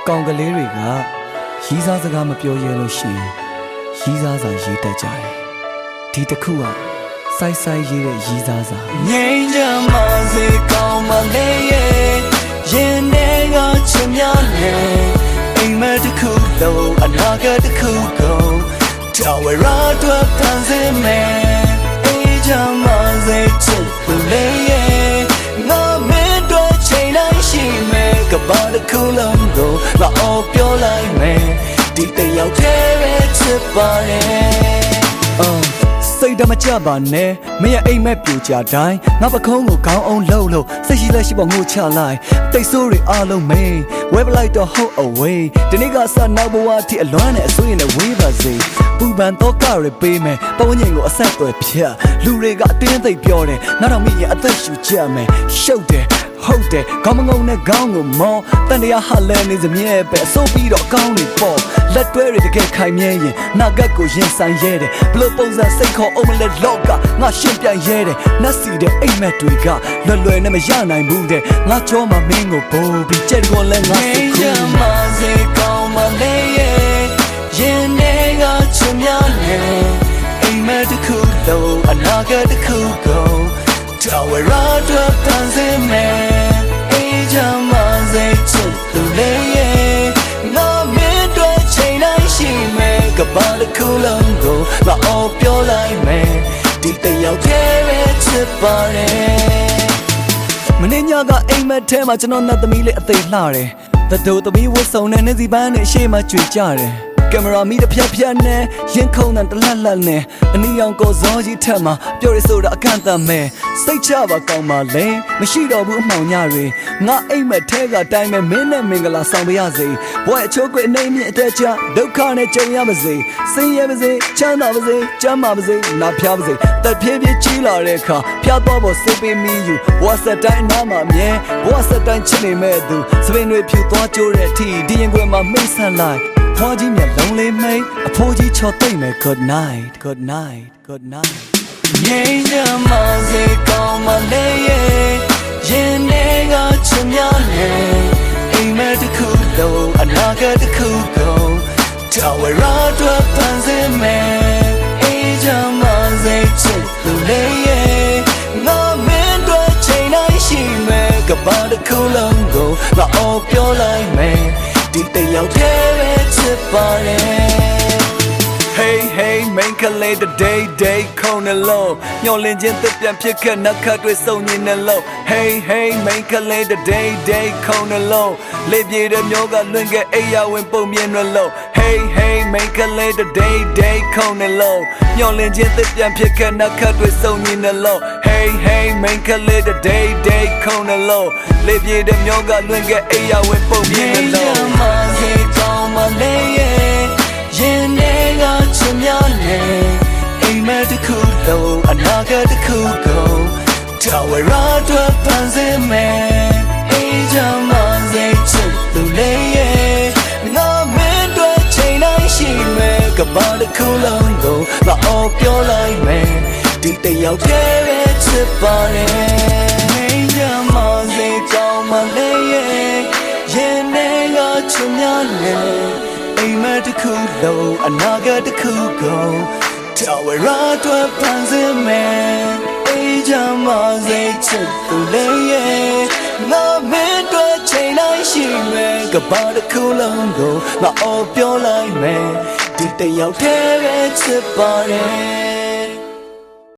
ကောင်ကလေးတွေကရီးစားစကားမပြောရဲလို့ရှိရင်ရီးစားစာရေးတတ်ကြတယ်ဒီတစ်ခုကစိုက်စိုက်ရေးတဲ့ရီးစားစာငြိမ်းချမ်းပါစေကောင်းပါလေရဲ့ရင်ထဲကချင်များနေအိမ်မက်တစ်ခုလုံးအနာဂတ်တစ်ခုကုန်တော်ဝရအတွက်ဖန်ဆင်းမယ်အေးချမ်းပါစေချစ်သူလေးရဲ့ငါမင်းတို့ချိန်တိုင်းရှိမယ်ကဘာတစ်ခုလုံးကိုငါအော်ပြောလိုက်မယ်ဒီတယောက်တည်းပဲချစ်ပါတယ်စိတ်ဓာတ်မကြပါနဲ့မင်းရဲ့အိမ်မက်ပြူကြတိုင်းငါပခုံးကိုခေါင်းအောင်လှုပ်လို့စိတ်ရှိလက်ရှိပေါ်ငိုချလိုက်တိတ်ဆိုးတွေအားလုံးမင်းဝဲပလိုက်တော့ဟုတ် away ဒီနေ့ကစနောက်ဘဝအထိအလွမ်းနဲ့အစိုးရနဲ့ဝေးပါစေပူပန်တော့ကရပေးမယ်ပတ်ဝန်းကျင်ကိုအဆက်အသွယ်ဖြတ်လူတွေကအတင်းသိပ်ပြောတယ်နောက်တော့မိရင်အသက်ရှူချက်မယ်ရှုပ်တယ်ဟုတ်တယ်ခေါင်းမငုံနဲ့ခေါင်းကိုမောတန်တရားဟာလဲနေစမြဲပဲအစိုးပြီးတော့ကောင်းနေပေါ့လက်တွဲတွေတကယ်ခိုင်မြဲရင်နာဂတ်ကိုရင်ဆိုင်ရဲတယ်ဘလို့ပုံစံစိတ်ခေါ်အောင်မလဲလောကငါရှင်းပြရဲတယ်နတ်စီတဲ့အိမ်မက်တွေကလွယ်လွယ်နဲ့မရနိုင်ဘူးတဲ့ငါကြောမှာမင်းကိုပိုးပြီးကြက်ကောလဲငါစိတ်ခုမစေကောင်းမလေးရဲ့ရင်ထဲကချင်များနေအိမ်မက်တစ်ခုလုံးအနာဂတ်တစ်ခုကုန်တော်ဝရအတွက်ဖန်ဆင်းမယ်အေးချမ်းပါစေချစ်သူလေးရဲ့ငါမင်းတို့ချိန်တိုင်းရှိမယ်ကဘာတစ်ခုလုံးကိုငါအော်ပြောလိုက်မယ်ဒီတယောက်တည်းပဲချစ်ပါတယ်မင်းညကအိမ်မက်ထဲမှာကျွန်တော်နဲ့သမီးလေးအသေးလှတယ်တတို့သမီးဝတ်စုံနဲ့နေစီပန်းနဲ့အရှိမကြွေကြတယ်ကင်မရာမီတစ်ဖြတ်ဖြတ်နဲ့ရင်ခုန်တဲ့တလက်လက်နဲ့အနီရောင်ကိုဇောကြီးထက်မှာပြောရဆိုတာအကန့်အသတ်မဲ့စိတ်ချပါကောင်းပါလေမရှိတော့ဘူးအမှောင်ညတွေငါအိမ်မက်ထဲကတိုင်းမဲ့မင်းနဲ့မင်္ဂလာဆောင်ပါရစေဘွဲအချိုးကွေအနေမြင့်အတက်ချဒုက္ခနဲ့ကြုံရပါစေဆင်းရဲပါစေချမ်းသာပါစေကျမ်းမာပါစေနာဖျားပါစေတက်ဖြည်းဖြည်းကြီးလာတဲ့အခါဖျားတော့ဖို့စိတ်ပေးမိယူဘွားဆက်တိုင်းအနားမှာမြဲဘွားဆက်တိုင်းချစ်နေမဲ့သူစပင်တွေဖြူသွားကြိုးတဲ့အထိဒီရင်ခွင်မှာမိတ်ဆက်လိုက်ဖွားကြီးမျက်လုံးလေးမိတ်အဖိုးကြီးချော်သိမ့်မယ် good night good night good night ငြိမ်းချမ်းပါစေကောင်းမလေးရဲ့ရင်ထဲကချင်များနေအိမ်မက်တစ်ခုလုံးအနာဂတ်တစ်ခုကုန်တော်ဝရအတွက်ဖန်ဆင်းမယ်အေးချမ်းပါစေချစ်သူလေးရဲ့ငါမင်းတို့ချိန်တိုင်းရှိမယ်ကဘာတစ်ခုလုံးကိုငါအော်ပြောလိုက်မယ်ဒီတယောက်တည်းပဲချစ်ပါတယ် Hey hey မိန်ကလေးthe day day ခုံနေလို့ညှော်လင်းခြင်းတစ်ပြန်ဖြစ်ခဲ့နှက်ခတ်တွေစုံညင်နေလို့ Hey hey မိန်ကလေး the day day ခုံနေလို့လေပြေတဲ့မျိုးကလွင်ခဲ့အိယာဝင်ပုံမြင်ရလို့ Hey hey မိန်ကလေး the day day ခုံနေလို့ညှော်လင်းခြင်းတစ်ပြန်ဖြစ်ခဲ့နှက်ခတ်တွေစုံညင်နေလို့ Hey hey မိန်ကလေး the day day ခုံနေလို့လေပြေတဲ့မျိုးကလွင်ခဲ့အိယာဝင်ပုံမြင်ရလို့မစေကောင်းမလေးရဲ့ရင်ထဲကချင်များနေအိမ်မက်တစ်ခုလုံးအနာဂတ်တစ်ခုကုန်တော်ဝရအတွက်ဖန်ဆင်းမယ်အေးချမ်းပါစေချစ်သူလေးရဲ့ငါမင်းတို့ချိန်တိုင်းရှိမယ်ကဘာတစ်ခုလုံးကိုငါအော်ပြောလိုက်မယ်ဒီတယောက်တည်းပဲချစ်ပါတယ်ငြိမ်းချမ်းပါစေကောင်းမလေးရဲ့ရင်ထဲကချင်များနေအိမ်မက်တစ်ခုလုံးအနာဂတ်တစ်ခုကုန်တော်ဝရအတွက်ဖန်ဆင်းမယ်အေးချမ်းပါစေချစ်သူလေးရဲ့ငါမင်းတို့ချိန်တိုင်းရှိမယ်ကဘာတစ်ခုလုံးကိုငါအော်ပြောလိုက်မယ်ဒီတယောက်တည်းပဲချစ်ပါတယ်